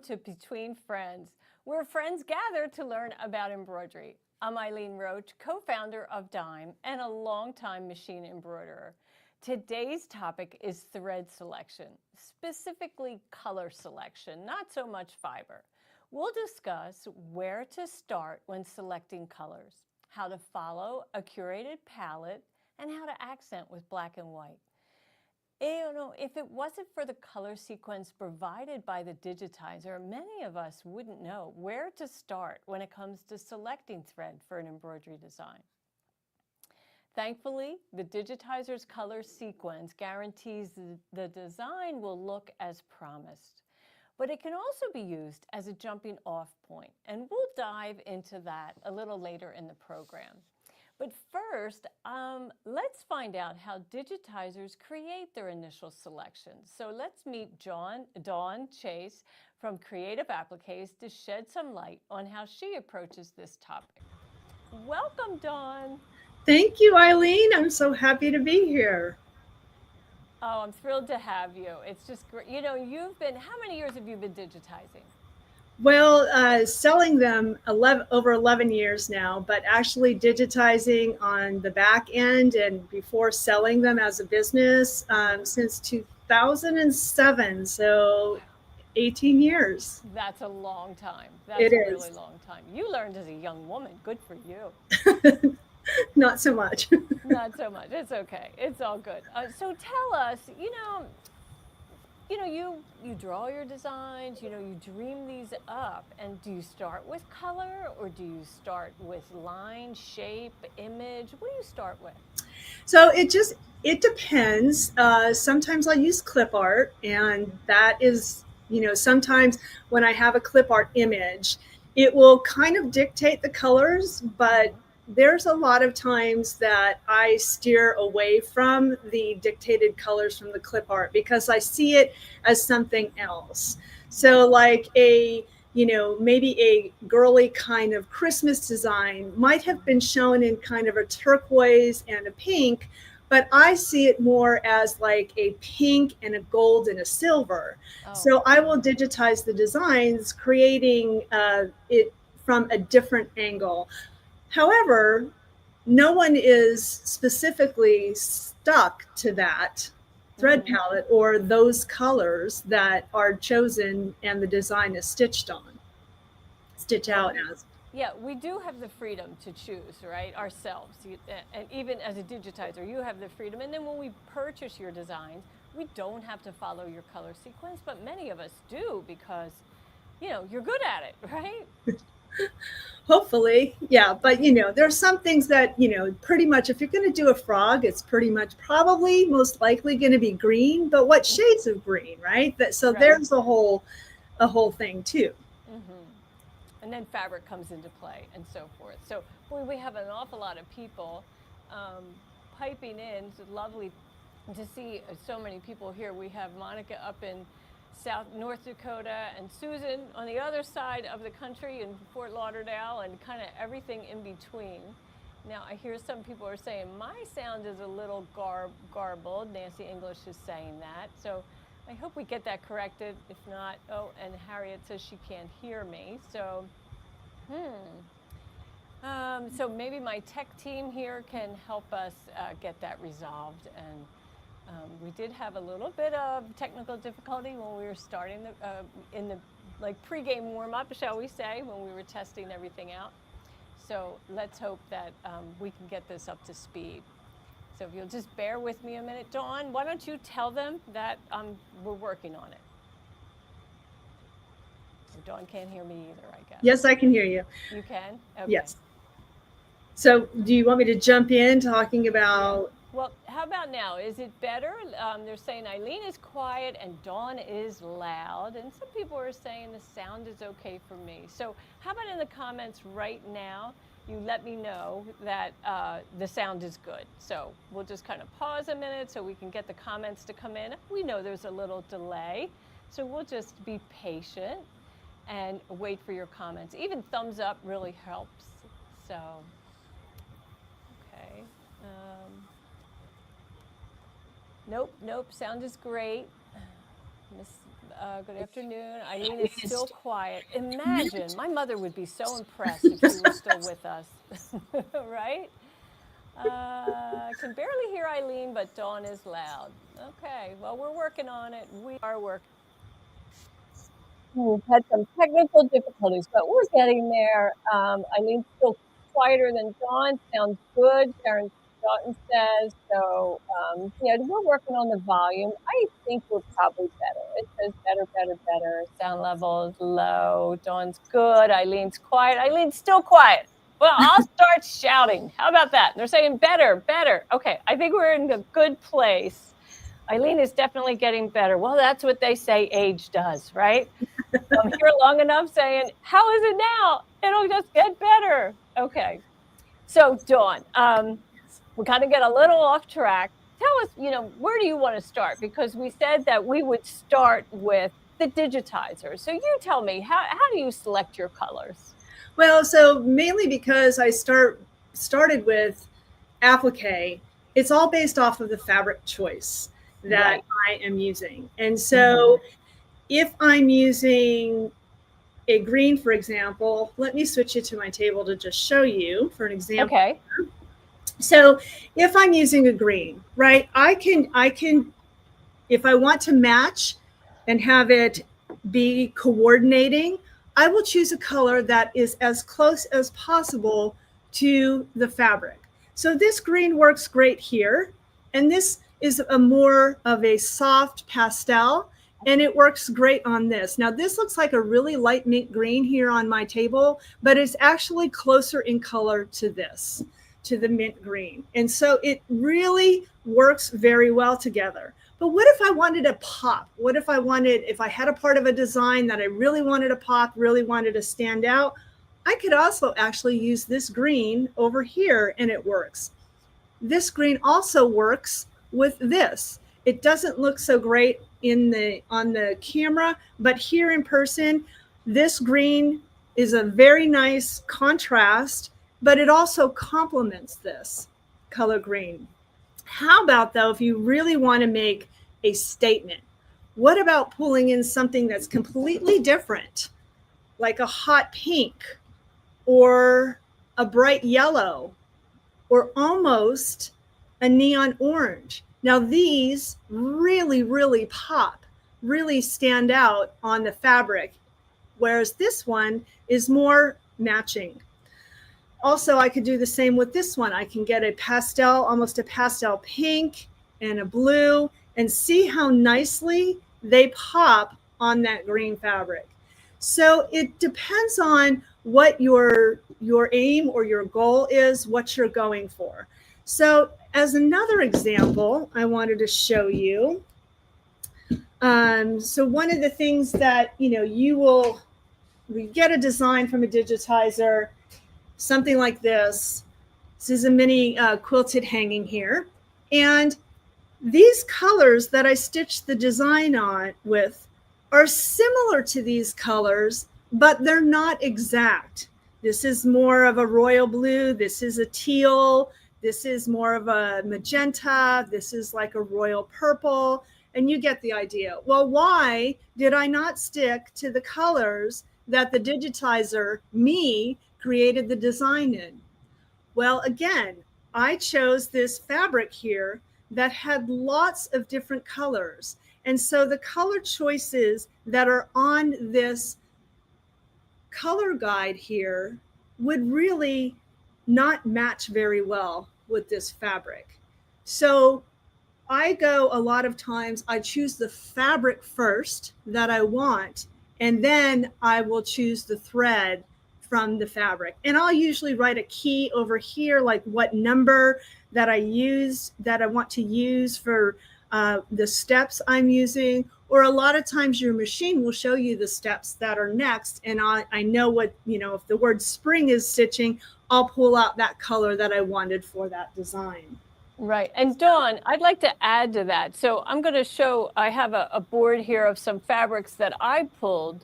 to Between Friends, where friends gather to learn about embroidery. I'm Eileen Roche, co-founder of Dime and a longtime machine embroiderer. Today's topic is thread selection, specifically color selection, not so much fiber. We'll discuss where to start when selecting colors, how to follow a curated palette, and how to accent with black and white. If it wasn't for the color sequence provided by the digitizer, many of us wouldn't know where to start when it comes to selecting thread for an embroidery design. Thankfully, the digitizer's color sequence guarantees the design will look as promised. But it can also be used as a jumping off point, and we'll dive into that a little later in the program. But first, let's find out how digitizers create their initial selections. So let's meet Dawn Chace from Creative Appliques to shed some light on how she approaches this topic. Welcome, Dawn. Thank you, Eileen. I'm so happy to be here. Oh, I'm thrilled to have you. It's just great. How many years have you been digitizing? Well, selling them over 11 years now, but actually digitizing on the back end and before selling them as a business since 2007. So 18 years. That's a long time. It That's a really is. long time. You learned as a young woman. Good for you. Not so much. Not so much. It's okay. It's all good. So tell us, you draw your designs, you dream these up, and do you start with color or do you start with line, shape, image? What do you start with? So it depends. Sometimes I use clip art, and that is, sometimes when I have a clip art image, it will kind of dictate the colors, but there's a lot of times that I steer away from the dictated colors from the clip art because I see it as something else. So like maybe a girly kind of Christmas design might have been shown in kind of a turquoise and a pink, but I see it more as like a pink and a gold and a silver. Oh. So I will digitize the designs, creating it from a different angle. However, no one is specifically stuck to that thread palette or those colors that are chosen and the design is stitched out as. Yeah, we do have the freedom to choose, right, ourselves. And even as a digitizer, you have the freedom. And then when we purchase your designs, we don't have to follow your color sequence, but many of us do because, you're good at it, right? Hopefully, yeah. But there's some things that pretty much if you're going to do a frog, it's pretty much probably most likely going to be green. But what shades of green, right? So Right. there's a whole thing too. And then fabric comes into play and so forth. So, boy, we have an awful lot of people piping in. It's lovely to see so many people here. We have Monica up in North Dakota and Susan on the other side of the country in Fort Lauderdale and kind of everything in between. Now, I hear some people are saying my sound is a little garbled. Nancy English is saying that. So I hope we get that corrected. If not, and Harriet says she can't hear me. So, so maybe my tech team here can help us get that resolved. And we did have a little bit of technical difficulty when we were starting in the pregame warm-up, shall we say, when we were testing everything out. So let's hope that we can get this up to speed. So if you'll just bear with me a minute. Dawn, why don't you tell them that we're working on it? Dawn can't hear me either, I guess. Yes, I can hear you. You can? Okay. Yes. So do you want me to jump in talking about? Well, how about now? Is it better? They're saying Eileen is quiet and Dawn is loud. And some people are saying the sound is okay for me. So how about in the comments right now, you let me know that the sound is good. So we'll just kind of pause a minute so we can get the comments to come in. We know there's a little delay, so we'll just be patient and wait for your comments. Even thumbs up really helps. So, okay. Nope, sound is great. Good afternoon. Eileen is still quiet. Imagine, my mother would be so impressed if she were still with us, right? I can barely hear Eileen, but Dawn is loud. Okay, well, we're working on it. We are working. We've had some technical difficulties, but we're getting there. Eileen's still quieter than Dawn. Sounds good. Sharon Doughton says so. We're working on the volume. I think we're probably better. It says better, better, better. Sound level is low. Dawn's good. Eileen's quiet. Eileen's still quiet. Well, I'll start shouting. How about that? They're saying better, better. Okay, I think we're in a good place. Eileen is definitely getting better. Well, that's what they say age does, right? I'm here long enough saying, how is it now? It'll just get better. Okay. So, Dawn, we kind of get a little off track. Tell us, where do you want to start? Because we said that we would start with the digitizer. So you tell me, how do you select your colors? Well, so mainly because I started with applique, it's all based off of the fabric choice that I am using. And so if I'm using a green, for example, let me switch it to my table to just show you for an example. Okay. So if I'm using a green, right, I can, if I want to match and have it be coordinating, I will choose a color that is as close as possible to the fabric. So this green works great here. And this is a more of a soft pastel, and it works great on this. Now this looks like a really light mint green here on my table, but it's actually closer in color to this, to the mint green. And so it really works very well together. But what if I wanted a pop? What if I had a part of a design that I really wanted to pop, really wanted to stand out? I could also actually use this green over here and it works. This green also works with this. It doesn't look so great on the camera, but here in person, this green is a very nice contrast, but it also complements this color green. How about though, if you really want to make a statement, what about pulling in something that's completely different, like a hot pink or a bright yellow or almost a neon orange? Now these really, really pop, really stand out on the fabric, whereas this one is more matching. Also, I could do the same with this one. I can get a pastel, almost a pastel pink and a blue, and see how nicely they pop on that green fabric. So it depends on what your aim or your goal is, what you're going for. So as another example, I wanted to show you. So one of the things that, we get a design from a digitizer, something like this. This is a mini quilted hanging here. And these colors that I stitched the design on with are similar to these colors, but they're not exact. This is more of a royal blue. This is a teal. This is more of a magenta. This is like a royal purple. And you get the idea. Well, why did I not stick to the colors that the digitizer, me, created the design in? Well, again, I chose this fabric here that had lots of different colors. And so the color choices that are on this color guide here would really not match very well with this fabric. So I go a lot of times, I choose the fabric first that I want, and then I will choose the thread from the fabric. And I'll usually write a key over here, like what number that I want to use for the steps I'm using. Or a lot of times your machine will show you the steps that are next. And I know what, if the word spring is stitching, I'll pull out that color that I wanted for that design. Right. And Dawn, I'd like to add to that. So I'm going to show, I have a board here of some fabrics that I pulled,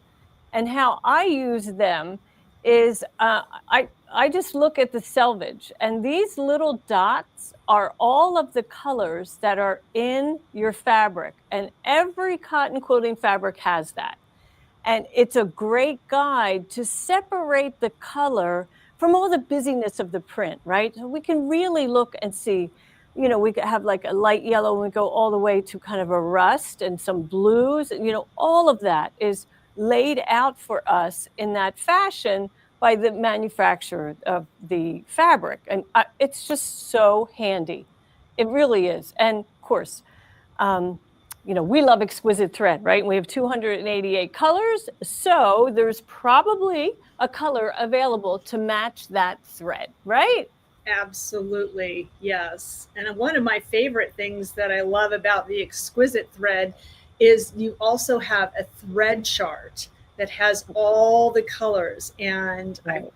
and how I use them is I I just look at the selvage, and these little dots are all of the colors that are in your fabric, and every cotton quilting fabric has that. And it's a great guide to separate the color from all the busyness of the print, right? So we can really look and see, we could have like a light yellow and we go all the way to kind of a rust and some blues, all of that is laid out for us in that fashion by the manufacturer of the fabric. And it's just so handy. It really is. And of course, we love exquisite thread, right? We have 288 colors, so there's probably a color available to match that thread, right? Absolutely, yes. And one of my favorite things that I love about the exquisite thread is you also have a thread chart that has all the colors. And Right. I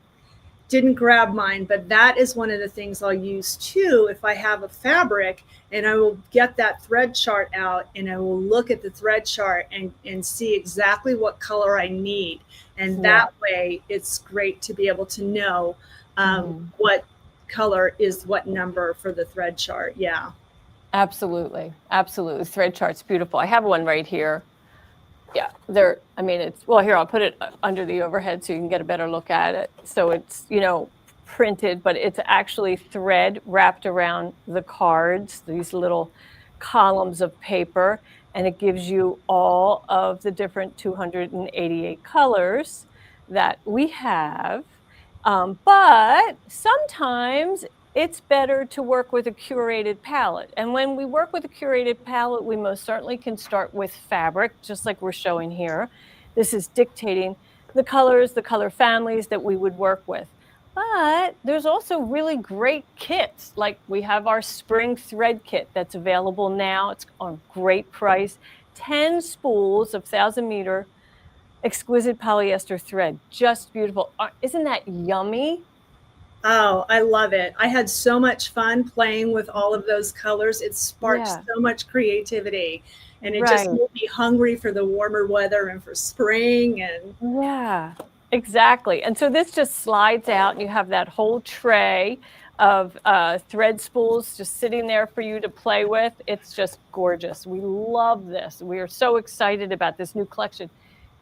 didn't grab mine, but that is one of the things I'll use too if I have a fabric, and I will get that thread chart out and I will look at the thread chart and see exactly what color I need. And that way it's great to be able to know what color is what number for the thread chart. Yeah. Absolutely. Absolutely. Thread chart's beautiful. I have one right here. Yeah, here, I'll put it under the overhead so you can get a better look at it. So it's, printed, but it's actually thread wrapped around the cards, these little columns of paper, and it gives you all of the different 288 colors that we have. But sometimes it's better to work with a curated palette. And when we work with a curated palette, we most certainly can start with fabric, just like we're showing here. This is dictating the colors, the color families that we would work with. But there's also really great kits, like we have our spring thread kit that's available now. It's on great price, 10 spools of 1,000-meter exquisite polyester thread, just beautiful. Isn't that yummy? Oh, I love it. I had so much fun playing with all of those colors. It sparked so much creativity, and it just made me hungry for the warmer weather and for spring. And yeah, exactly. And so this just slides out and you have that whole tray of thread spools just sitting there for you to play with. It's just gorgeous. We love this. We are so excited about this new collection,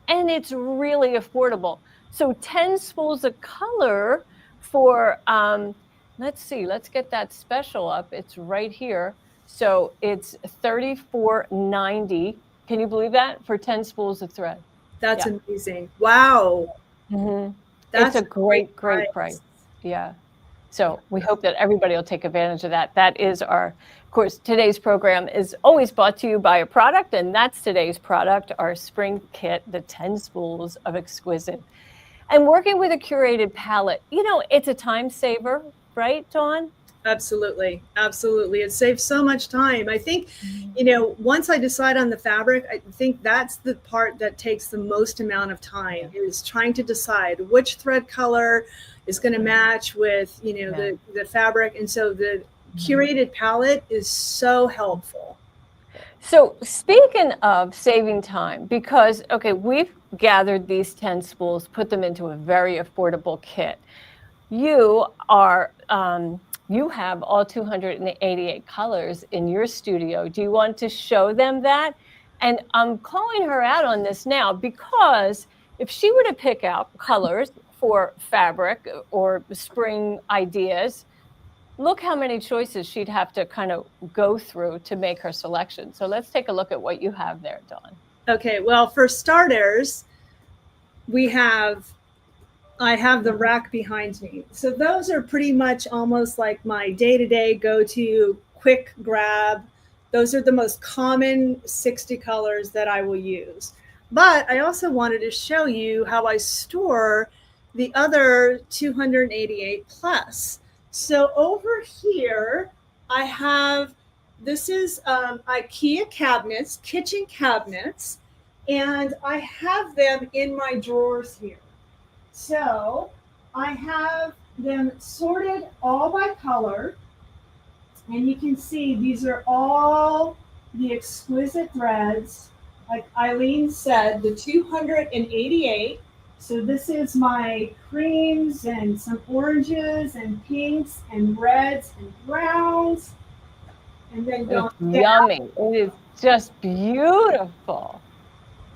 and it's really affordable. So 10 spools of color for, let's see, let's get that special up. It's right here. So it's $34.90. Can you believe that? For 10 spools of thread. That's amazing. Wow. That's a great price. Yeah. So we hope that everybody will take advantage of that. That is of course, today's program is always brought to you by a product, and that's today's product, our spring kit, the 10 spools of exquisite. And working with a curated palette, it's a time saver, right, Dawn? Absolutely. Absolutely. It saves so much time. I think, once I decide on the fabric, I think that's the part that takes the most amount of time, is trying to decide which thread color is going to match with, the fabric. And so the curated palette is so helpful. So speaking of saving time, because, we've gathered these 10 spools, put them into a very affordable kit. You have all 288 colors in your studio. Do you want to show them that? And I'm calling her out on this now, because if she were to pick out colors for fabric or spring ideas, look how many choices she'd have to kind of go through to make her selection. So let's take a look at what you have there, Dawn. Okay, well, for starters, I have the rack behind me. So those are pretty much almost like my day-to-day go-to quick grab. Those are the most common 60 colors that I will use. But I also wanted to show you how I store the other 288 plus. So over here, I have, this is IKEA cabinets, kitchen cabinets, and I have them in my drawers here. So I have them sorted all by color, and you can see these are all the exquisite threads. Like Eileen said, the 288. So this is my creams and some oranges and pinks and reds and browns. And then It's yummy. It is just beautiful.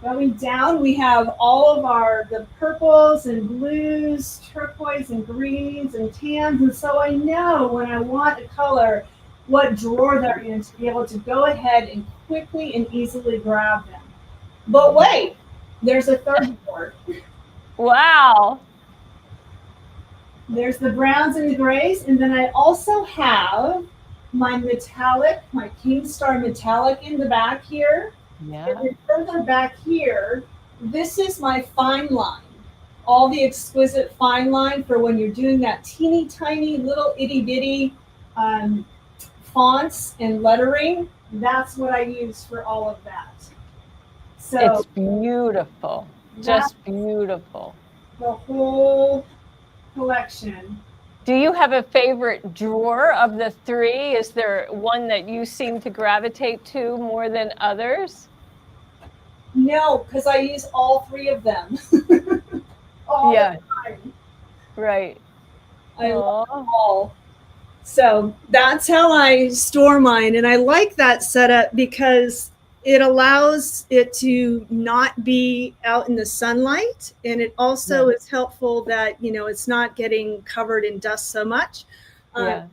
going down, we have all of the purples and blues, turquoise and greens and tans. And so I know when I want a color, what drawer they're in to be able to go ahead and quickly and easily grab them. But wait, there's a third drawer. Wow. There's the browns and the grays. And then I also have my metallic, my King Star metallic in the back here. Yeah. And then further back here, this is my fine line. All the exquisite fine line for when you're doing that teeny tiny little itty bitty fonts and lettering. That's what I use for all of that. So it's beautiful. Just beautiful. The whole collection. Do you have a favorite drawer of the three? Is there one that you seem to gravitate to more than others? No, because I use all three of them. all the time. Right. I love them all. So that's how I store mine. And I like that setup because it allows it to not be out in the sunlight. And it also is helpful that, it's not getting covered in dust so much.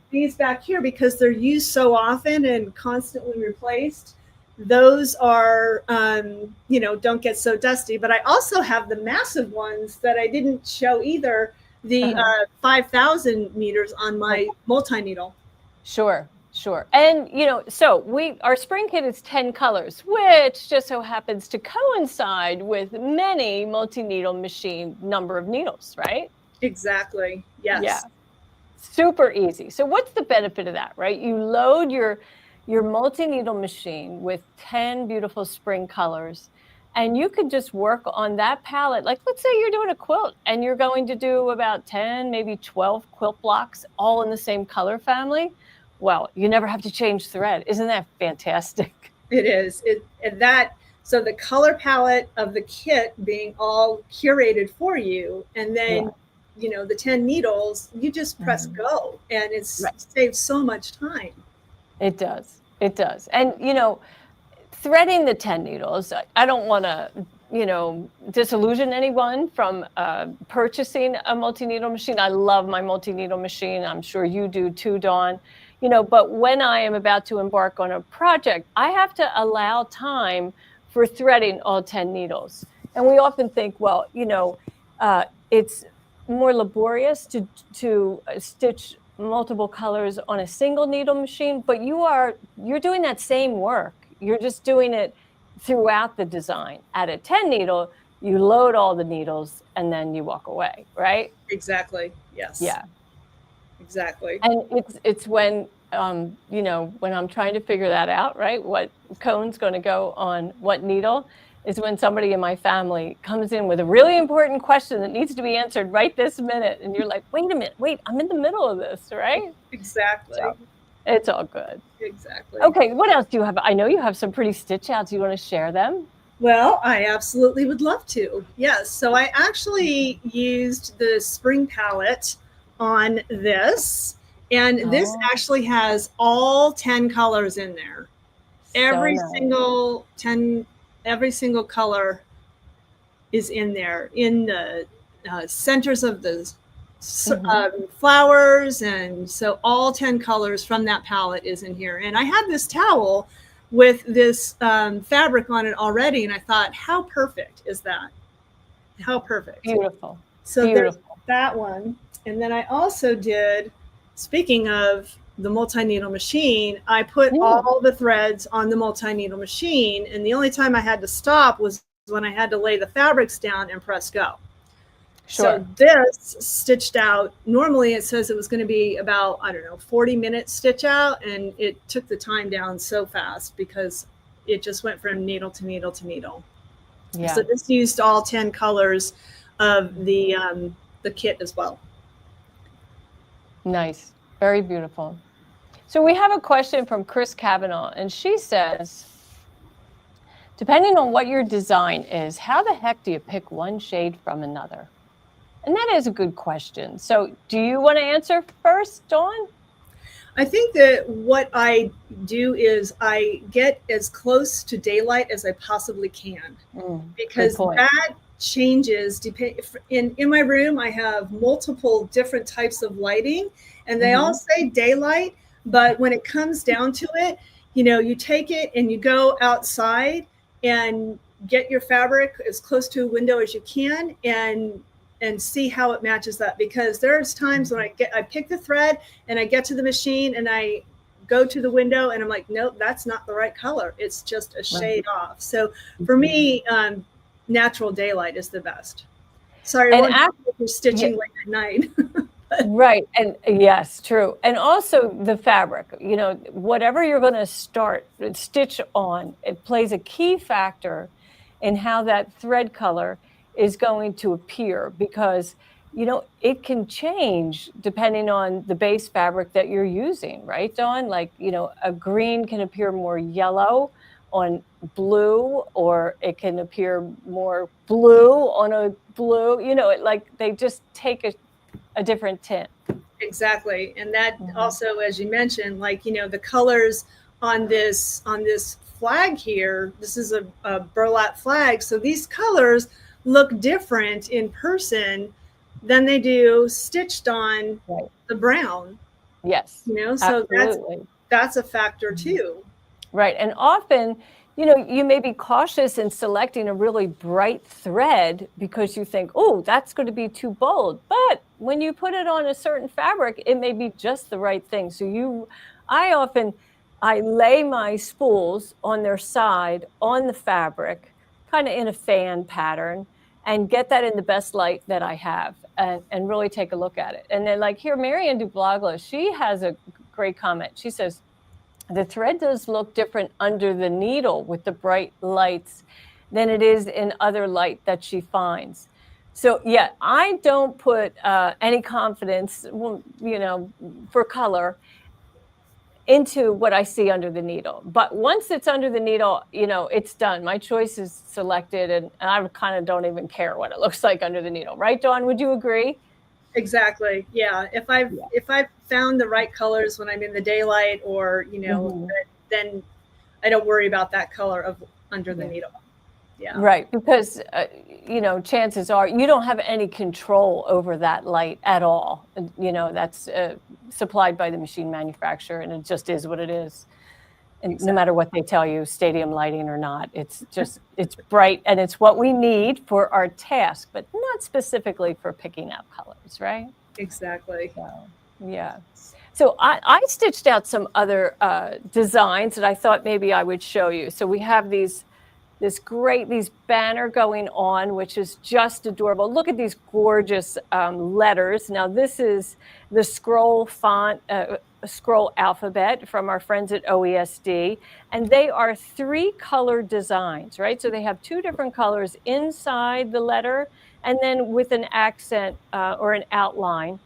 These back here, because they're used so often and constantly replaced, those are, don't get so dusty. But I also have the massive ones that I didn't show either, the 5,000 meters on my multi-needle. Sure. And, so our spring kit is 10 colors, which just so happens to coincide with many multi-needle machine number of needles, right? Exactly. Yes. Yeah. Super easy. So what's the benefit of that, right? You load your multi-needle machine with 10 beautiful spring colors, and you could just work on that palette. Like, let's say you're doing a quilt and you're going to do about 10, maybe 12 quilt blocks, all in the same color family. Well, you never have to change thread. Isn't that fantastic? It is. So the color palette of the kit being all curated for you, and then the 10 needles, you just press go, and it saves so much time. It does. And threading the 10 needles, I don't want to disillusion anyone from purchasing a multi-needle machine. I love my multi-needle machine. I'm sure you do too, Dawn. But when I am about to embark on a project, I have to allow time for threading all 10 needles. And we often think, well, it's more laborious to stitch multiple colors on a single needle machine, but you're doing that same work. You're just doing it throughout the design. At a 10 needle, you load all the needles and then you walk away, right? Exactly. Yes. Yeah. Exactly. And it's when, when I'm trying to figure that out, right? What cone's going to go on what needle is when somebody in my family comes in with a really important question that needs to be answered right this minute. And you're like, wait a minute, I'm in the middle of this, right? Exactly. So it's all good. Exactly. Okay, what else do you have? I know you have some pretty stitch outs. You want to share them? Well, I absolutely would love to. Yes. So I actually used the spring palette on this, and this actually has all 10 colors in there. Every single color is in there, in the centers of the flowers, and so all 10 colors from that palette is in here. And I had this towel with this fabric on it already, and I thought, how perfect is that? How perfect. Beautiful. So there's that one. And then I also did, speaking of the multi-needle machine, I put all the threads on the multi-needle machine, and the only time I had to stop was when I had to lay the fabrics down and press go. Sure. So this stitched out, normally it says it was going to be about, 40 minutes stitch out, and it took the time down so fast because it just went from needle to needle to needle. Yeah. So this used all 10 colors of the kit as well. Nice. Very beautiful. So we have a question from Chris Kavanaugh, and she says, Depending on what your design is, how the heck do you pick one shade from another? And that is a good question. So do you want to answer first, Dawn? I think that what I do is I get as close to daylight as I possibly can, because that changes. In my room, I have multiple different types of lighting, and they all say daylight. But when it comes down to it, you take it and you go outside and get your fabric as close to a window as you can, and see how it matches up. Because there's times when I pick the thread and I get to the machine and I go to the window and I'm like, nope, that's not the right color. It's just a shade off. So for me, natural daylight is the best. Sorry, I won't you're stitching late at night. Right. And yes, true. And also the fabric, whatever you're going to stitch on, it plays a key factor in how that thread color is going to appear, because it can change depending on the base fabric that you're using, right, Dawn? Like, a green can appear more yellow on blue, or it can appear more blue on a blue, they just take a different tint. Exactly. And that also, as you mentioned, the colors on this flag here, this is a burlap flag. So these colors look different in person than they do stitched on the brown. Yes. So that's a factor too. Right. And often, you may be cautious in selecting a really bright thread because you think, oh, that's going to be too bold. But when you put it on a certain fabric, it may be just the right thing. So I lay my spools on their side on the fabric, kind of in a fan pattern, and get that in the best light that I have, and really take a look at it. And then, like here, Marianne Dublagla, she has a great comment. She says, the thread does look different under the needle with the bright lights than it is in other light that she finds. So yeah, I don't put any confidence, for color into what I see under the needle. But once it's under the needle, it's done. My choice is selected, and I kind of don't even care what it looks like under the needle. Right, Dawn? Would you agree? Exactly. Yeah. If I've found the right colors when I'm in the daylight, or then I don't worry about that color of under the needle. Yeah. Right. Because chances are you don't have any control over that light at all. That's supplied by the machine manufacturer, and it just is what it is. And no matter what they tell you, stadium lighting or not, it's bright, and it's what we need for our task, but not specifically for picking out colors, right? Exactly. So, yeah. So I stitched out some other designs that I thought maybe I would show you. So we have these banner going on, which is just adorable. Look at these gorgeous letters. Now this is the scroll font, scroll alphabet from our friends at OESD, and they are 3 color designs, right? So they have 2 different colors inside the letter, and then with an accent or an outline.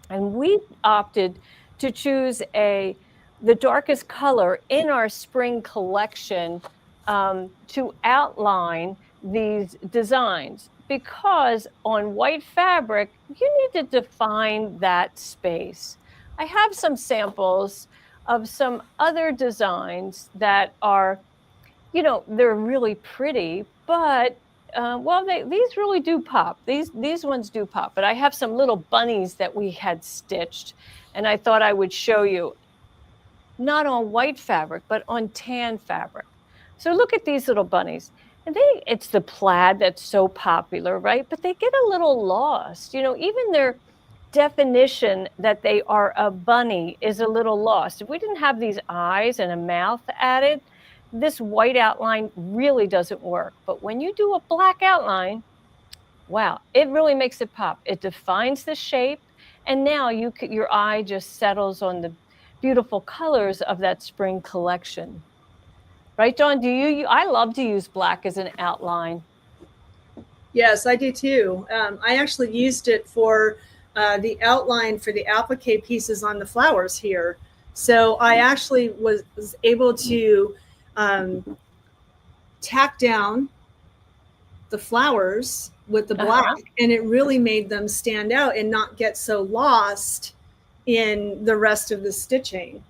And we opted to choose the darkest color in our spring collection to outline these designs, because on white fabric, you need to define that space. I have some samples of some other designs that are, they're really pretty, but these really do pop. These ones do pop, but I have some little bunnies that we had stitched, and I thought I would show you, not on white fabric, but on tan fabric. So look at these little bunnies. And it's the plaid that's so popular, right? But they get a little lost. Even their definition that they are a bunny is a little lost. If we didn't have these eyes and a mouth added, this white outline really doesn't work. But when you do a black outline, wow, it really makes it pop. It defines the shape, and now your eye just settles on the beautiful colors of that spring collection. Right, Dawn? I love to use black as an outline. Yes, I do too. I actually used it for the outline for the applique pieces on the flowers here. So I actually was able to tack down the flowers with the black, and it really made them stand out and not get so lost in the rest of the stitching.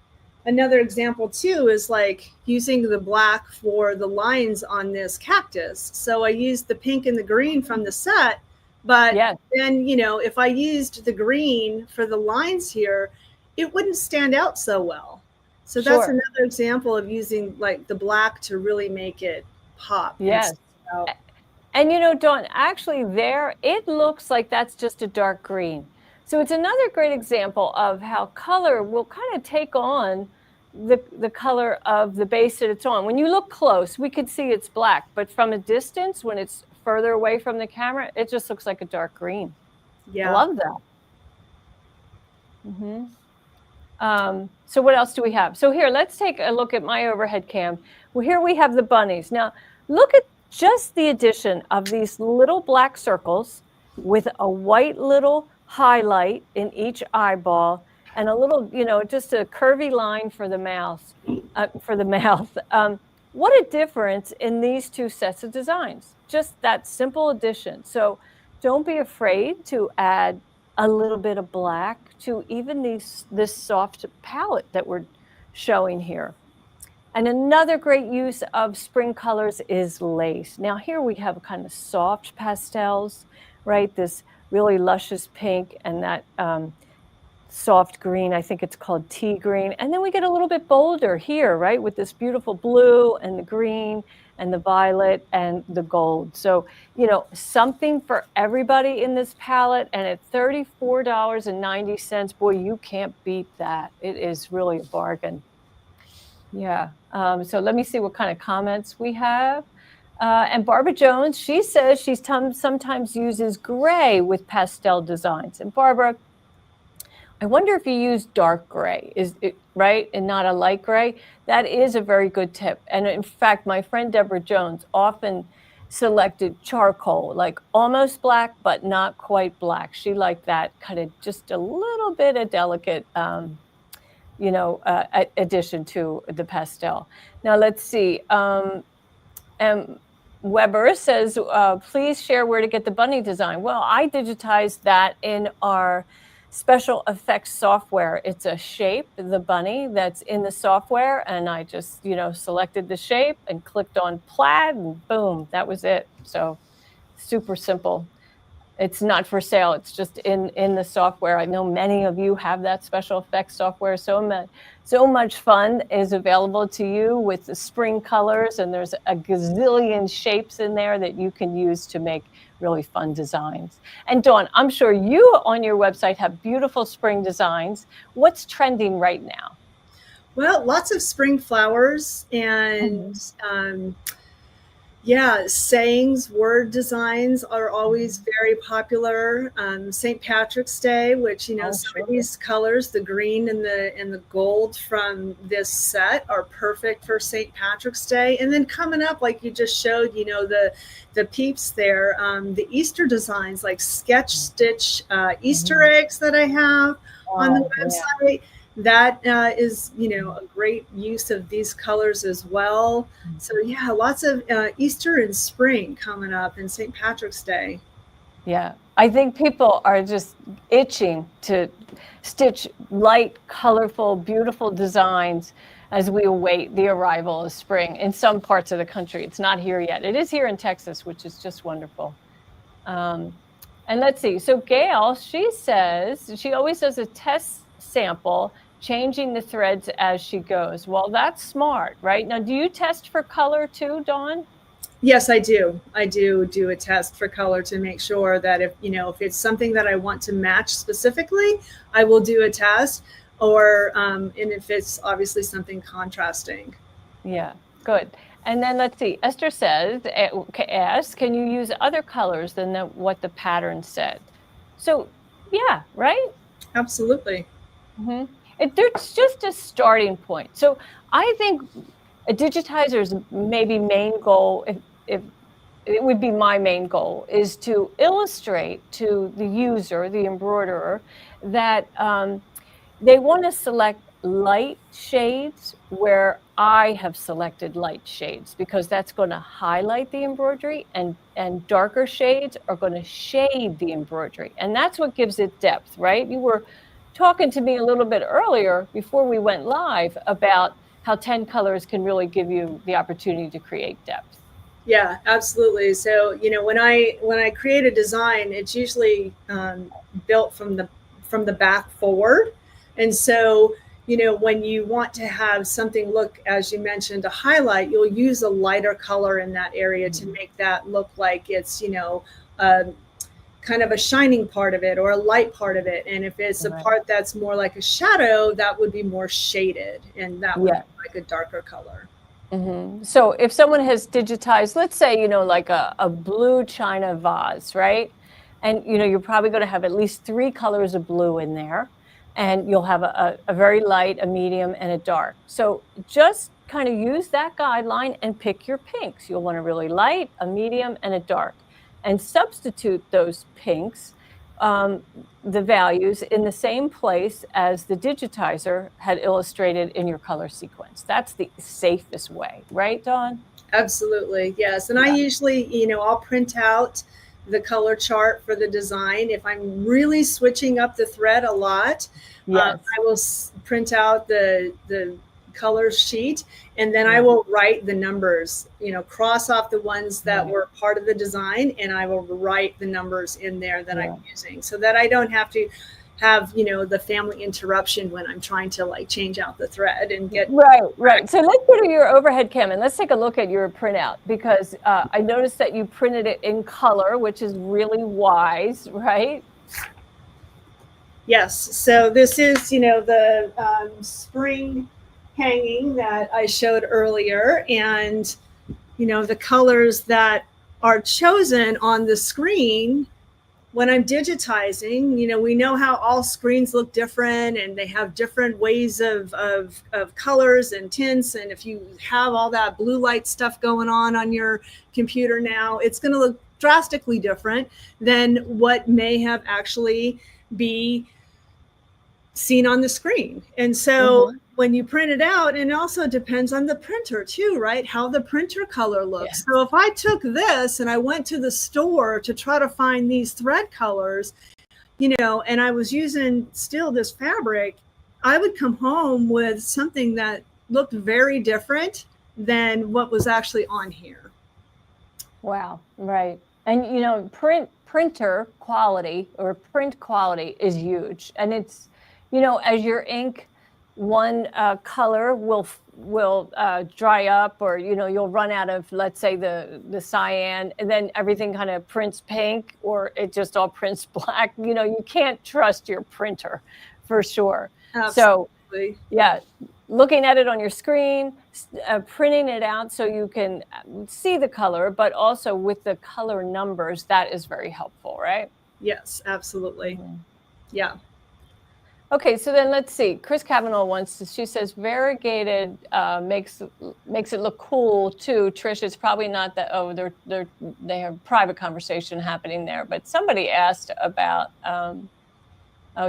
Another example too is like using the black for the lines on this cactus. So I used the pink and the green from the set, but then, you know, if I used the green for the lines here, it wouldn't stand out so well. So that's another example of using like the black to really make it pop. Yes. And you know, Dawn, actually there, it looks like that's just a dark green. So it's another great example of how color will kind of take on the color of the base that it's on. When you look close, we could see it's black, but from a distance, when it's further away from the camera, it just looks like a dark green. Yeah. I love that. So what else do we have? So here, let's take a look at my overhead cam. Well, here we have the bunnies. Now, look at just the addition of these little black circles with a white little highlight in each eyeball and a little, you know, just a curvy line for the mouth. What a difference in these two sets of designs. Just that simple addition. So don't be afraid to add a little bit of black to even this soft palette that we're showing here. And another great use of spring colors is lace. Now here we have kind of soft pastels, right? This really luscious pink and that soft green, I think it's called tea green. And then we get a little bit bolder here, right? With this beautiful blue and the green and the violet and the gold. So, you know, something for everybody in this palette. And at $34.90, boy, you can't beat that. It is really a bargain. Yeah. So let me see what kind of comments we have. And Barbara Jones, she says she sometimes uses gray with pastel designs. And Barbara, I wonder if you use dark gray, is it right, and not a light gray? That is a very good tip. And in fact, my friend Deborah Jones often selected charcoal, like almost black, but not quite black. She liked that kind of just a little bit of delicate, you know, addition to the pastel. Now let's see. Weber says, please share where to get the bunny design. Well, I digitized that in our special effects software. It's a shape, the bunny, that's in the software. And I just, you know, selected the shape and clicked on plaid and boom, that was it. So super simple. It's not for sale. It's just in the software. I know many of you have that special effects software. So much fun is available to you with the spring colors, and there's a gazillion shapes in there that you can use to make really fun designs. And Dawn, I'm sure you on your website have beautiful spring designs. What's trending right now? Well, lots of spring flowers and yeah, sayings, word designs are always very popular. St. Patrick's Day, which, you know, some of these colors, the green and the gold from this set are perfect for St. Patrick's Day. And then coming up, like you just showed, you know, the peeps there, the Easter designs, like sketch stitch Easter eggs that I have on the website. Yeah. That is, you know, a great use of these colors as well. So yeah, lots of Easter and spring coming up and St. Patrick's Day. Yeah, I think people are just itching to stitch light, colorful, beautiful designs as we await the arrival of spring in some parts of the country. It's not here yet. It is here in Texas, which is just wonderful. And let's see. So Gail, she says she always does a test sample, changing the threads as she goes. Well, that's smart, right? Now, do you test for color too, Dawn? Yes, I do. I do a test for color to make sure that if it's something that I want to match specifically, I will do a test, or and if it's obviously something contrasting. Yeah, good. And then let's see. Esther says, can you use other colors than what the pattern said? So, yeah, right? Absolutely. It's just a starting point. So I think a digitizer's maybe main goal, if it would be my main goal, is to illustrate to the user, the embroiderer, that they want to select light shades where I have selected light shades because that's going to highlight the embroidery, and darker shades are going to shade the embroidery. And that's what gives it depth, right? You were talking to me a little bit earlier before we went live about how 10 colors can really give you the opportunity to create depth. Yeah, absolutely. So, when I create a design, it's usually built from the back forward. And so, when you want to have something look, as you mentioned, a highlight, you'll use a lighter color in that area to make that look like it's, kind of a shining part of it or a light part of it. And if it's a part that's more like a shadow, that would be more shaded, and that would be like a darker color. So if someone has digitized, let's say, like a blue china vase, right? And, you're probably going to have at least 3 colors of blue in there. And you'll have a very light, a medium, and a dark. So just kind of use that guideline and pick your pinks. You'll want a really light, a medium, and a dark. And substitute those pinks, the values, in the same place as the digitizer had illustrated in your color sequence. That's the safest way, right, Dawn? Absolutely, yes. And I usually, I'll print out the color chart for the design. If I'm really switching up the thread a lot, I will print out the color sheet, and then I will write the numbers, cross off the ones that were part of the design, and I will write the numbers in there that I'm using, so that I don't have to have, the family interruption when I'm trying to like change out the thread and get right. So let's go to your overhead cam and let's take a look at your printout, because I noticed that you printed it in color, which is really wise, right? Yes. So this is, the spring hanging that I showed earlier, and the colors that are chosen on the screen when I'm digitizing, we know how all screens look different, and they have different ways of colors and tints. And if you have all that blue light stuff going on your computer now, it's going to look drastically different than what may have actually be seen on the screen. And so when you print it out, and it also depends on the printer too, right? How the printer color looks. So if I took this and I went to the store to try to find these thread colors, and I was using still this fabric, I would come home with something that looked very different than what was actually on here. Wow, right. And printer quality or print quality is huge. And it's, as your ink, one color will dry up, or you'll run out of, let's say, the cyan, and then everything kind of prints pink, or it just all prints black. You can't trust your printer for sure. Absolutely. So looking at it on your screen, printing it out so you can see the color, but also with the color numbers, that is very helpful, right? Yes, absolutely. Yeah. Okay, so then let's see. Chris Kavanaugh she says variegated makes it look cool too. Trish, it's probably not that. Oh, they have private conversation happening there. But somebody asked about.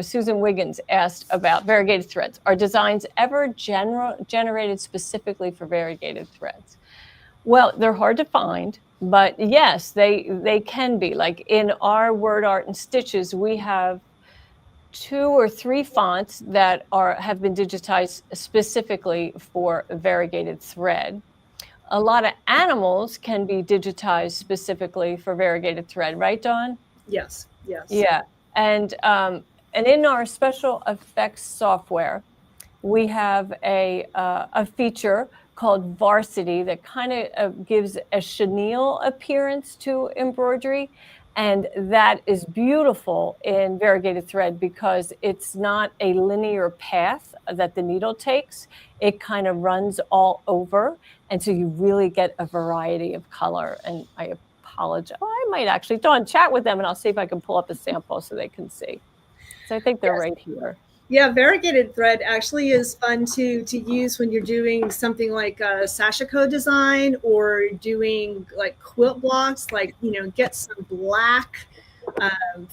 Susan Wiggins asked about variegated threads. Are designs ever generated specifically for variegated threads? Well, they're hard to find, but yes, they can be. Like in our Word Art and Stitches, we have 2 or 3 fonts that have been digitized specifically for variegated thread. A lot of animals can be digitized specifically for variegated thread, right, Dawn? Yes. Yeah, and in our special effects software, we have a feature called Varsity that kind of gives a chenille appearance to embroidery. And that is beautiful in variegated thread because it's not a linear path that the needle takes. It kind of runs all over. And so you really get a variety of color. And I apologize. Well, I might actually, Dawn, chat with them, and I'll see if I can pull up a sample so they can see. So I think they're right here. Yeah, variegated thread actually is fun to use when you're doing something like a sashiko design, or doing like quilt blocks, like, get some black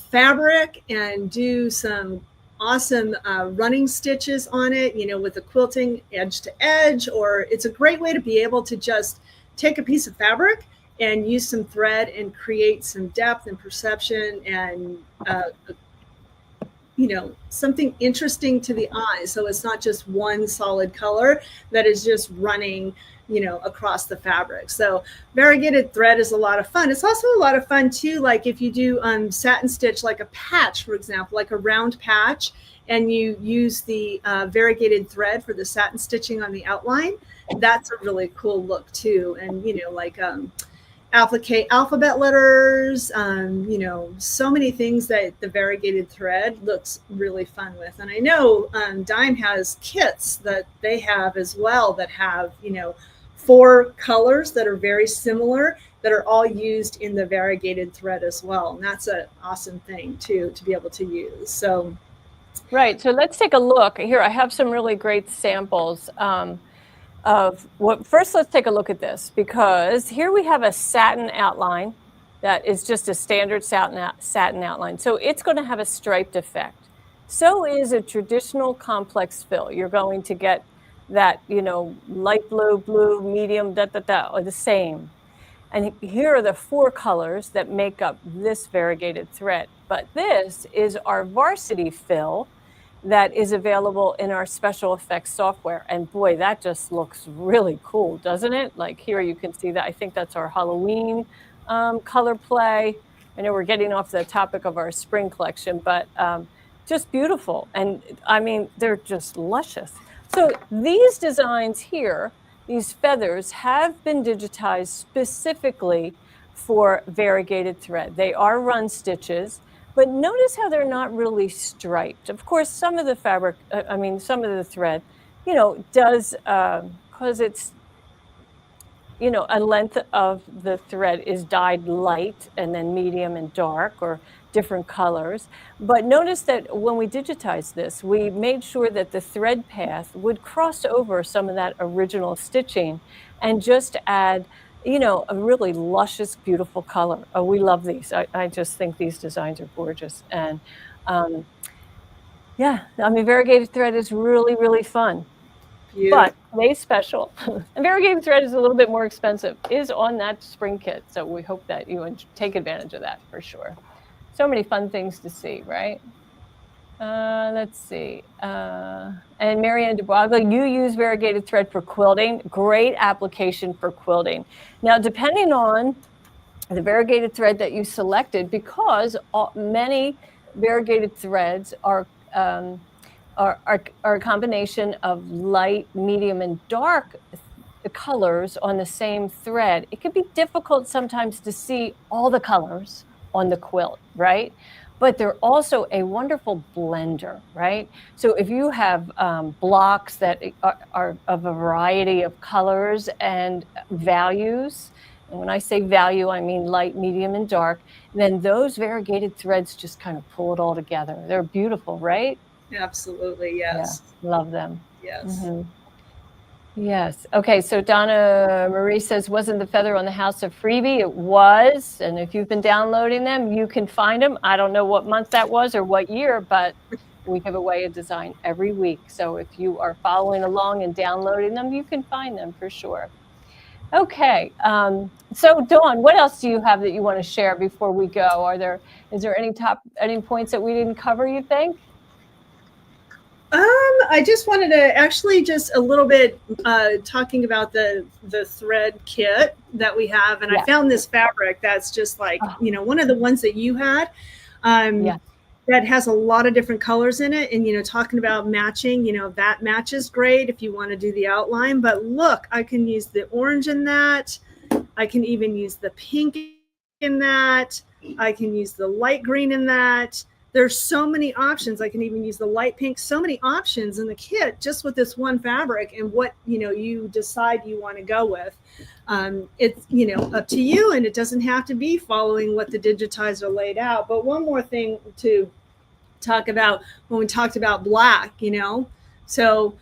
fabric and do some awesome running stitches on it, with the quilting edge to edge, or it's a great way to be able to just take a piece of fabric and use some thread and create some depth and perception and something interesting to the eye. So it's not just one solid color that is just running, across the fabric. So variegated thread is a lot of fun. It's also a lot of fun too, like if you do satin stitch, like a patch, for example, like a round patch, and you use the variegated thread for the satin stitching on the outline, that's a really cool look too. And, like applique alphabet letters, so many things that the variegated thread looks really fun with. And I know Dime has kits that they have as well that have, 4 colors that are very similar that are all used in the variegated thread as well. And that's an awesome thing too, to be able to use. So, right. So let's take a look here. I have some really great samples. First, let's take a look at this, because here we have a satin outline that is just a standard satin outline. So it's going to have a striped effect. So is a traditional complex fill. You're going to get that, light blue, medium, or the same. And here are the 4 colors that make up this variegated thread. But this is our varsity fill that is available in our special effects software. And boy, that just looks really cool, doesn't it? Like here you can see that. I think that's our Halloween color play. I know we're getting off the topic of our spring collection, but just beautiful. And I mean, they're just luscious. So these designs here, these feathers, have been digitized specifically for variegated thread. They are run stitches. But notice how they're not really striped. Of course, some of the fabric, some of the thread, does, because it's, a length of the thread is dyed light and then medium and dark or different colors. But notice that when we digitized this, we made sure that the thread path would cross over some of that original stitching and just add a really luscious, beautiful color. Oh, we love these. I just think these designs are gorgeous. And variegated thread is really, really fun. Beautiful. But today's special, and variegated thread is a little bit more expensive, is on that spring kit. So we hope that you take advantage of that for sure. So many fun things to see, right? Let's see. And Marianne DeBroglie, you use variegated thread for quilting. Great application for quilting. Now, depending on the variegated thread that you selected, because many variegated threads are a combination of light, medium, and dark colors on the same thread, it can be difficult sometimes to see all the colors on the quilt, right? But they're also a wonderful blender, right? So if you have blocks that are of a variety of colors and values, and when I say value, I mean light, medium, and dark, then those variegated threads just kind of pull it all together. They're beautiful, right? Absolutely, yes. Yeah, love them. Yes. Mm-hmm. Yes. Okay, so Donna Marie says, wasn't the feather on the house a freebie? It was. And if you've been downloading them, you can find them. I don't know what month that was or what year, but we give away a design every week. So if you are following along and downloading them, you can find them for sure. Okay. So Dawn, what else do you have that you want to share before we go? Is there any points that we didn't cover, you think? I just wanted to actually just a little bit talking about the thread kit that we have. And I found this fabric that's just like, one of the ones that you had that has a lot of different colors in it. And, talking about matching, that matches great if you want to do the outline. But look, I can use the orange in that. I can even use the pink in that. I can use the light green in that. There's so many options. I can even use the light pink, so many options in the kit just with this one fabric and what, you decide you want to go with. It's, up to you, and it doesn't have to be following what the digitizer laid out. But one more thing to talk about when we talked about black, so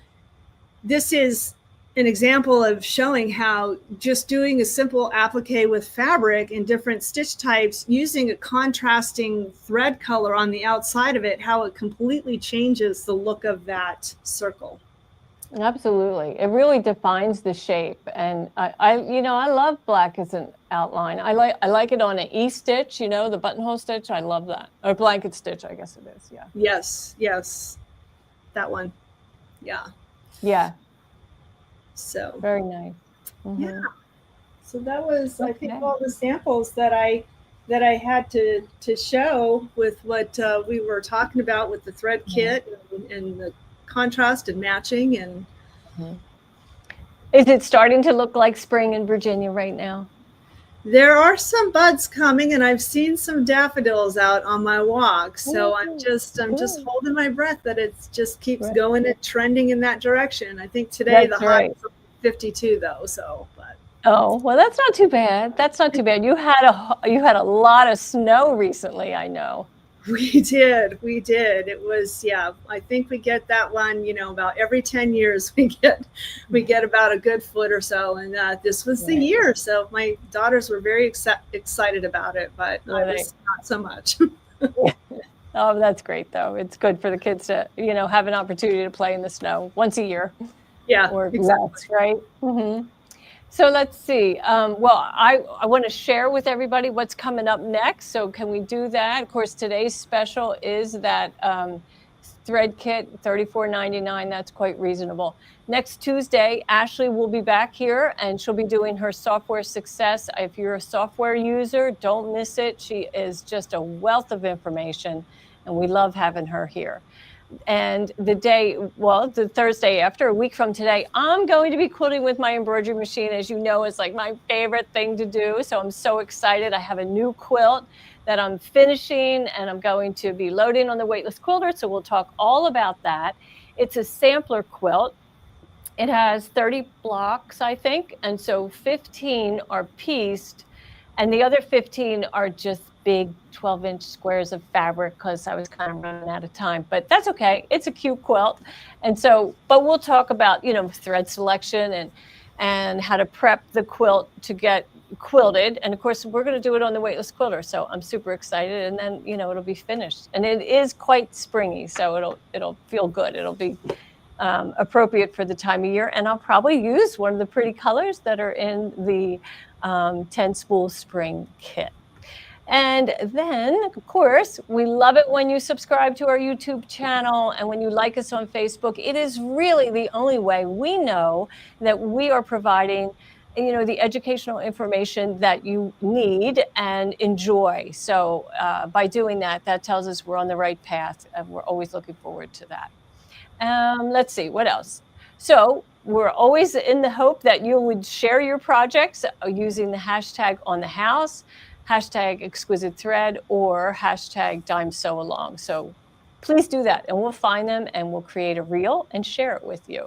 this is an example of showing how just doing a simple applique with fabric in different stitch types, using a contrasting thread color on the outside of it, how it completely changes the look of that circle. Absolutely. It really defines the shape. And I love black as an outline. I like it on an E-stitch, the buttonhole stitch. I love that. Or blanket stitch, I guess it is. Yeah. Yes, yes. That one. Yeah. Yeah. So Very nice. yeah. So that was, I think, Okay. all the samples that I had to show with what we were talking about with the thread kit and the contrast and matching. And is it starting to look like spring in Virginia right now? there are some buds coming, and I've seen some daffodils out on my walk. So I'm just holding my breath that it just keeps going and trending in that direction. I think today the high is 52 though. So, but oh well, that's not too bad. That's not too bad. You had a lot of snow recently, I know. We did. It was, yeah, I think we get that one, about every 10 years we get about a good foot or so. And this was the year. So my daughters were very excited about it, but I was not so much. Oh, that's great though. It's good for the kids to, have an opportunity to play in the snow once a year. Yeah, or exactly. Less, right? Mm-hmm. So let's see. Well, I want to share with everybody what's coming up next. So can we do that? Of course, today's special is that thread kit, $34.99. That's quite reasonable. Next Tuesday, Ashley will be back here and she'll be doing her software success. If you're a software user, don't miss it. She is just a wealth of information and we love having her here. And the Thursday after, a week from today, I'm going to be quilting with my embroidery machine. As you know, it's like my favorite thing to do. So I'm so excited. I have a new quilt that I'm finishing and I'm going to be loading on the weightless quilter. So we'll talk all about that. It's a sampler quilt. It has 30 blocks, I think. And so 15 are pieced and the other 15 are just big 12-inch squares of fabric because I was kind of running out of time, but that's okay. It's a cute quilt. And so, but we'll talk about, thread selection and how to prep the quilt to get quilted. And of course, we're going to do it on the weightless quilter. So I'm super excited. And then, it'll be finished. And it is quite springy. So it'll feel good. It'll be appropriate for the time of year. And I'll probably use one of the pretty colors that are in the 10 spool spring kit. And then, of course, we love it when you subscribe to our YouTube channel and when you like us on Facebook. It is really the only way we know that we are providing, the educational information that you need and enjoy. So by doing that, that tells us we're on the right path and we're always looking forward to that. Let's see, what else? So we're always in the hope that you would share your projects using the hashtag on the house, hashtag exquisite thread, or hashtag dime sew along. So please do that and we'll find them and we'll create a reel and share it with you.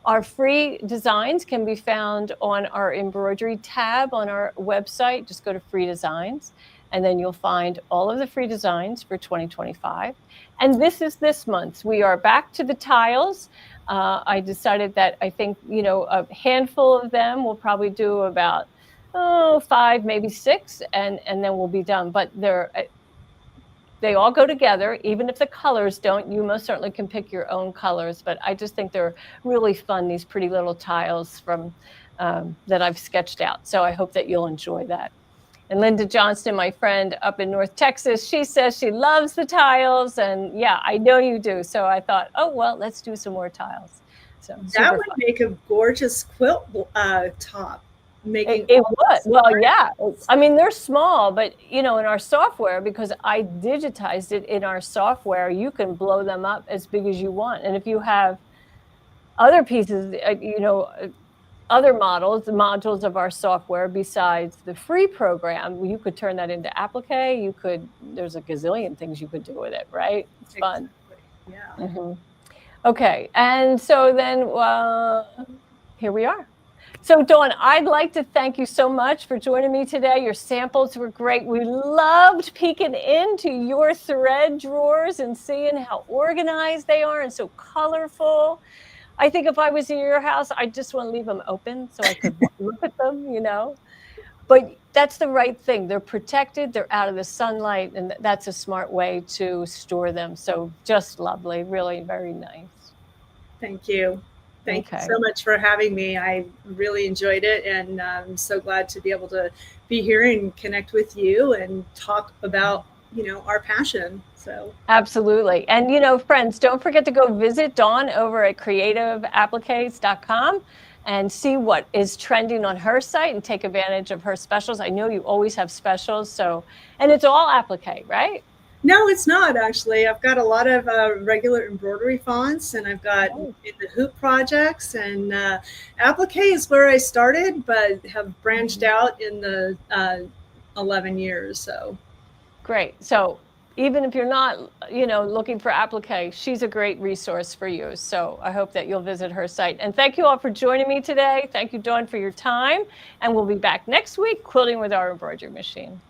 Our free designs can be found on our embroidery tab on our website. Just go to free designs and then you'll find all of the free designs for 2025. And this is this month. We are back to the tiles. I decided that I think, a handful of them will probably do about 5, maybe 6, and then we'll be done. But they all go together, even if the colors don't. You most certainly can pick your own colors, but I just think they're really fun, these pretty little tiles from that I've sketched out. So I hope that you'll enjoy that. And Linda Johnston, my friend up in North Texas, she says she loves the tiles, and yeah, I know you do. So I thought, oh well, let's do some more tiles. So that would make a gorgeous quilt top. It would. Well, yeah. I mean, they're small, but in our software, because I digitized it in our software, you can blow them up as big as you want. And if you have other pieces, other modules of our software besides the free program, you could turn that into applique. There's a gazillion things you could do with it, right? It's fun. Yeah. Mm-hmm. Okay. And so then here we are. So Dawn, I'd like to thank you so much for joining me today. Your samples were great. We loved peeking into your thread drawers and seeing how organized they are and so colorful. I think if I was in your house, I just want to leave them open so I could look at them, you know. But that's the right thing. They're protected, they're out of the sunlight, and that's a smart way to store them. So just lovely, really very nice. Thank you. Thank you Okay. so much for having me. I really enjoyed it, and I'm so glad to be able to be here and connect with you and talk about, our passion. So, Absolutely. And, friends, don't forget to go visit Dawn over at creativeappliques.com and see what is trending on her site and take advantage of her specials. I know you always have specials. So, and it's all applique, right? no, it's not actually. I've got a lot of regular embroidery fonts, and I've got Oh, in the hoop projects, and applique is where I started, but have branched out in the 11 years. So, great. So even if you're not, looking for applique, she's a great resource for you. So I hope that you'll visit her site. And thank you all for joining me today. Thank you, Dawn, for your time. And we'll be back next week quilting with our embroidery machine.